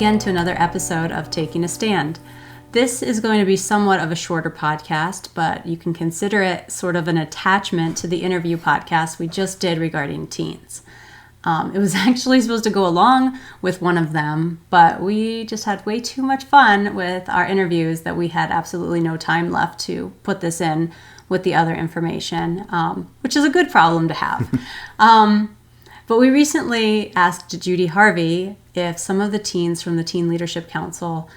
again to another episode of Taking a Stand. This is going to be somewhat of a shorter podcast, but you can consider it sort of an attachment to the interview podcast we just did regarding teens. It was actually supposed to go along with one of them, but we just had way too much fun with our interviews that we had absolutely no time left to put this in with the other information, which is a good problem to have. But we recently asked Judy Harvey if some of the teens from the Teen Leadership Council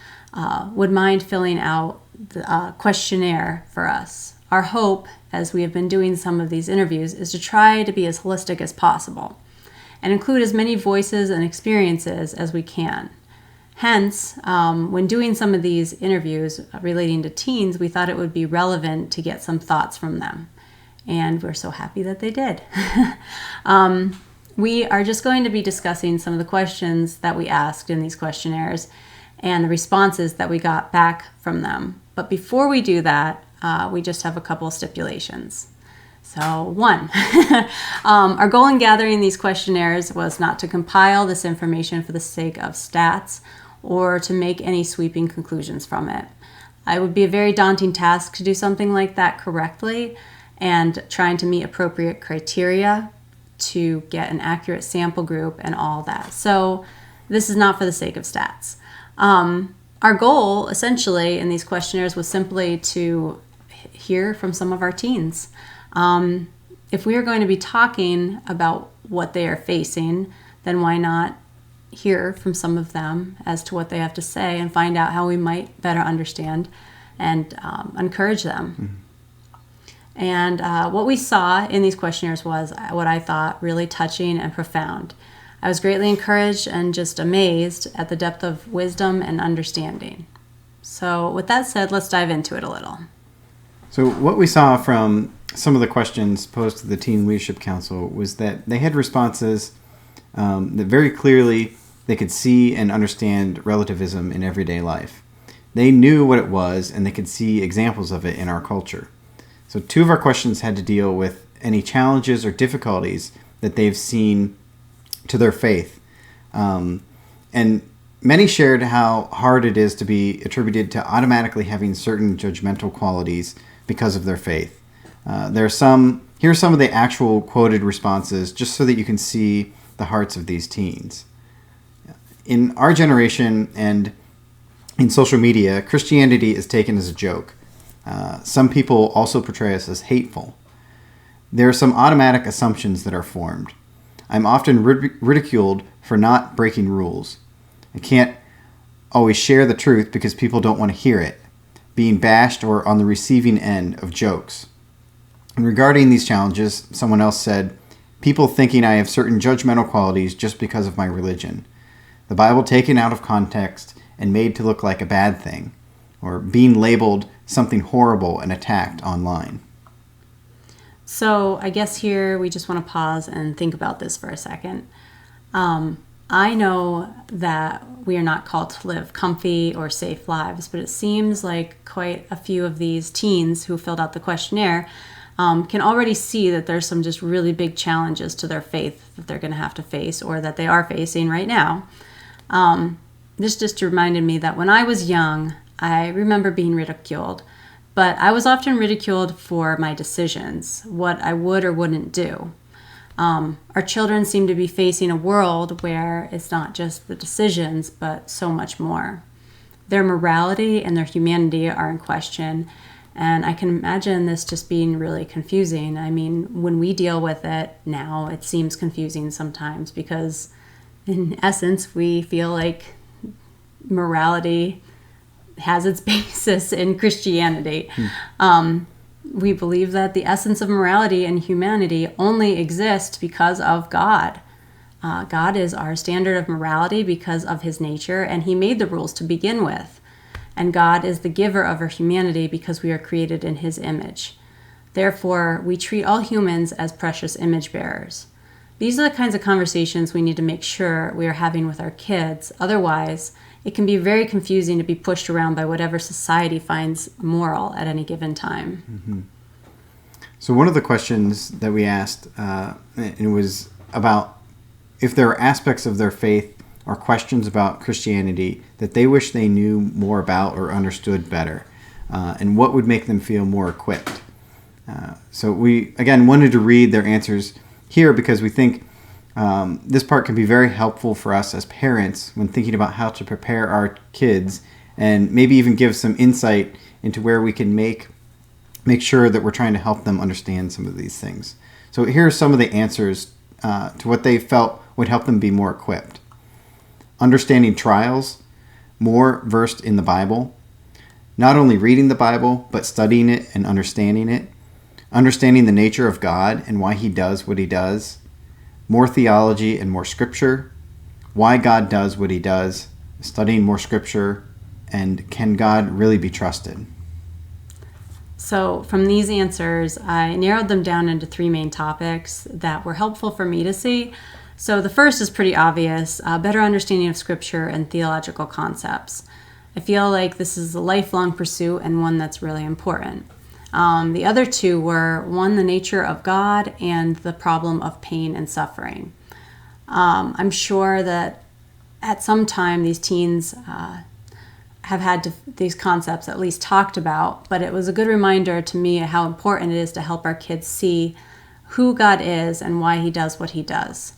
would mind filling out the questionnaire for us. Our hope, as we have been doing some of these interviews, is to try to be as holistic as possible and include as many voices and experiences as we can. Hence, when doing some of these interviews relating to teens, we thought it would be relevant to get some thoughts from them. And we're so happy that they did. We are just going to be discussing some of the questions that we asked in these questionnaires and the responses that we got back from them. But before we do that, we just have a couple of stipulations. So one, our goal in gathering these questionnaires was not to compile this information for the sake of stats or to make any sweeping conclusions from it. It would be a very daunting task to do something like that correctly and trying to meet appropriate criteria to get an accurate sample group and all that. So this is not for the sake of stats. Our goal essentially in these questionnaires was simply to hear from some of our teens. If we are going to be talking about what they are facing, then why not hear from some of them as to what they have to say and find out how we might better understand and encourage them. Mm-hmm. And what we saw in these questionnaires was what I thought really touching and profound. I was greatly encouraged and just amazed at the depth of wisdom and understanding. So with that said, let's dive into it a little. So what we saw from some of the questions posed to the Teen Leadership Council was that they had responses that very clearly they could see and understand relativism in everyday life. They knew what it was and they could see examples of it in our culture. So two of our questions had to deal with any challenges or difficulties that they've seen to their faith. And many shared how hard it is to be attributed to automatically having certain judgmental qualities because of their faith. Here's some of the actual quoted responses just so that you can see the hearts of these teens. In our generation and in social media, Christianity is taken as a joke. Some people also portray us as hateful. There are some automatic assumptions that are formed. I'm often ridiculed for not breaking rules. I can't always share the truth because people don't want to hear it, being bashed or on the receiving end of jokes. And regarding these challenges, someone else said, people thinking I have certain judgmental qualities just because of my religion. The Bible taken out of context and made to look like a bad thing, or being labeled something horrible and attacked online. So I guess here we just want to pause and think about this for a second. I know that we are not called to live comfy or safe lives, but it seems like quite a few of these teens who filled out the questionnaire can already see that there's some just really big challenges to their faith that they're going to have to face or that they are facing right now. This just reminded me that when I was young, I remember being ridiculed, but I was often ridiculed for my decisions, what I would or wouldn't do. Our children seem to be facing a world where it's not just the decisions, but so much more. Their morality and their humanity are in question, and I can imagine this just being really confusing. I mean, when we deal with it now, it seems confusing sometimes because, in essence, we feel like morality has its basis in Christianity. We believe that the essence of morality and humanity only exists because of God. God is our standard of morality because of his nature, and he made the rules to begin with. And God is the giver of our humanity because we are created in his image. Therefore, we treat all humans as precious image bearers. These are the kinds of conversations we need to make sure we are having with our kids. Otherwise, it can be very confusing to be pushed around by whatever society finds moral at any given time. Mm-hmm. So one of the questions that we asked, it was about if there are aspects of their faith or questions about Christianity that they wish they knew more about or understood better, and what would make them feel more equipped. So we, again, wanted to read their answers here because we think this part can be very helpful for us as parents when thinking about how to prepare our kids, and maybe even give some insight into where we can make sure that we're trying to help them understand some of these things. So here are some of the answers to what they felt would help them be more equipped. Understanding trials, more versed in the Bible, not only reading the Bible, but studying it and understanding it, understanding the nature of God and why he does what he does, more theology and more scripture, why God does what he does, studying more scripture, and can God really be trusted? So from these answers, I narrowed them down into 3 main topics that were helpful for me to see. So the first is pretty obvious, better understanding of scripture and theological concepts. I feel like this is a lifelong pursuit and one that's really important. The other 2 were, one, the nature of God and the problem of pain and suffering. I'm sure that at some time these teens have had these concepts at least talked about, but it was a good reminder to me how important it is to help our kids see who God is and why he does what he does.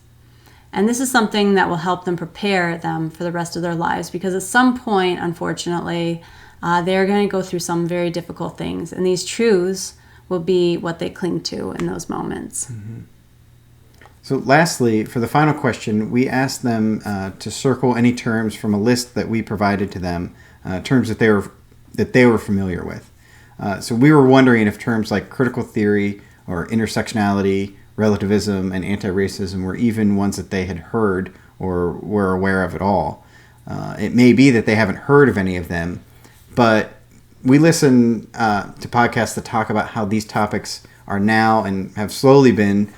And this is something that will help them prepare them for the rest of their lives, because at some point, unfortunately, they're going to go through some very difficult things, and these truths will be what they cling to in those moments. Mm-hmm. So lastly, for the final question, we asked them to circle any terms from a list that we provided to them, terms that they were familiar with. So we were wondering if terms like critical theory or intersectionality, relativism, and anti-racism were even ones that they had heard or were aware of at all. It may be that they haven't heard of any of them, but we listen to podcasts that talk about how these topics are now and have slowly been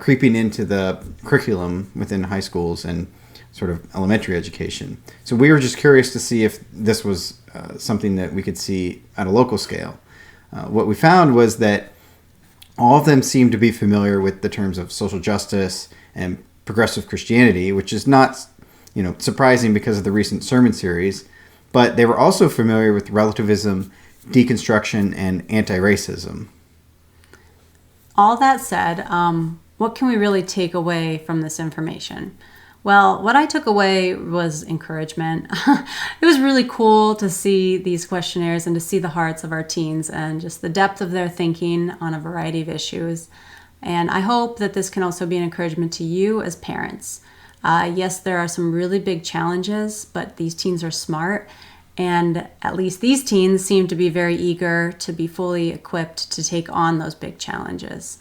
creeping into the curriculum within high schools and sort of elementary education. So we were just curious to see if this was something that we could see at a local scale. What we found was that all of them seemed to be familiar with the terms of social justice and progressive Christianity, which is not, surprising because of the recent sermon series, but they were also familiar with relativism, deconstruction, and anti-racism. All that said, what can we really take away from this information? Well, what I took away was encouragement. It was really cool to see these questionnaires and to see the hearts of our teens and just the depth of their thinking on a variety of issues. And I hope that this can also be an encouragement to you as parents. Yes, there are some really big challenges, but these teens are smart. And at least these teens seem to be very eager to be fully equipped to take on those big challenges.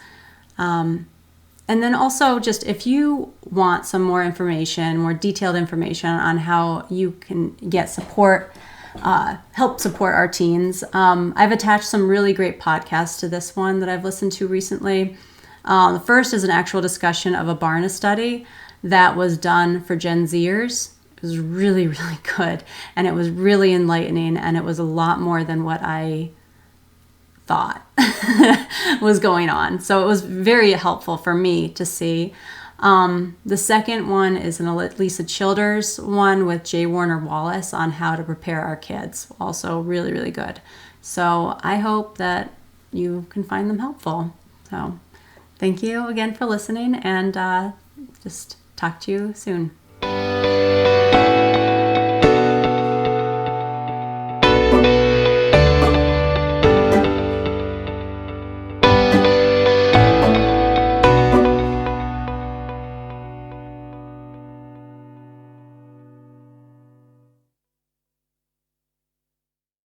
And then also, just if you want some more information, more detailed information on how you can get support, help support our teens, I've attached some really great podcasts to this one that I've listened to recently. The first is an actual discussion of a Barna study that was done for Gen Zers. It was really, really good, and it was really enlightening, and it was a lot more than what I thought was going on. So it was very helpful for me to see. The second one is an Lisa Childers one with Jay Warner Wallace on how to prepare our kids. Also really, really good. So I hope that you can find them helpful. So thank you again for listening, and just talk to you soon.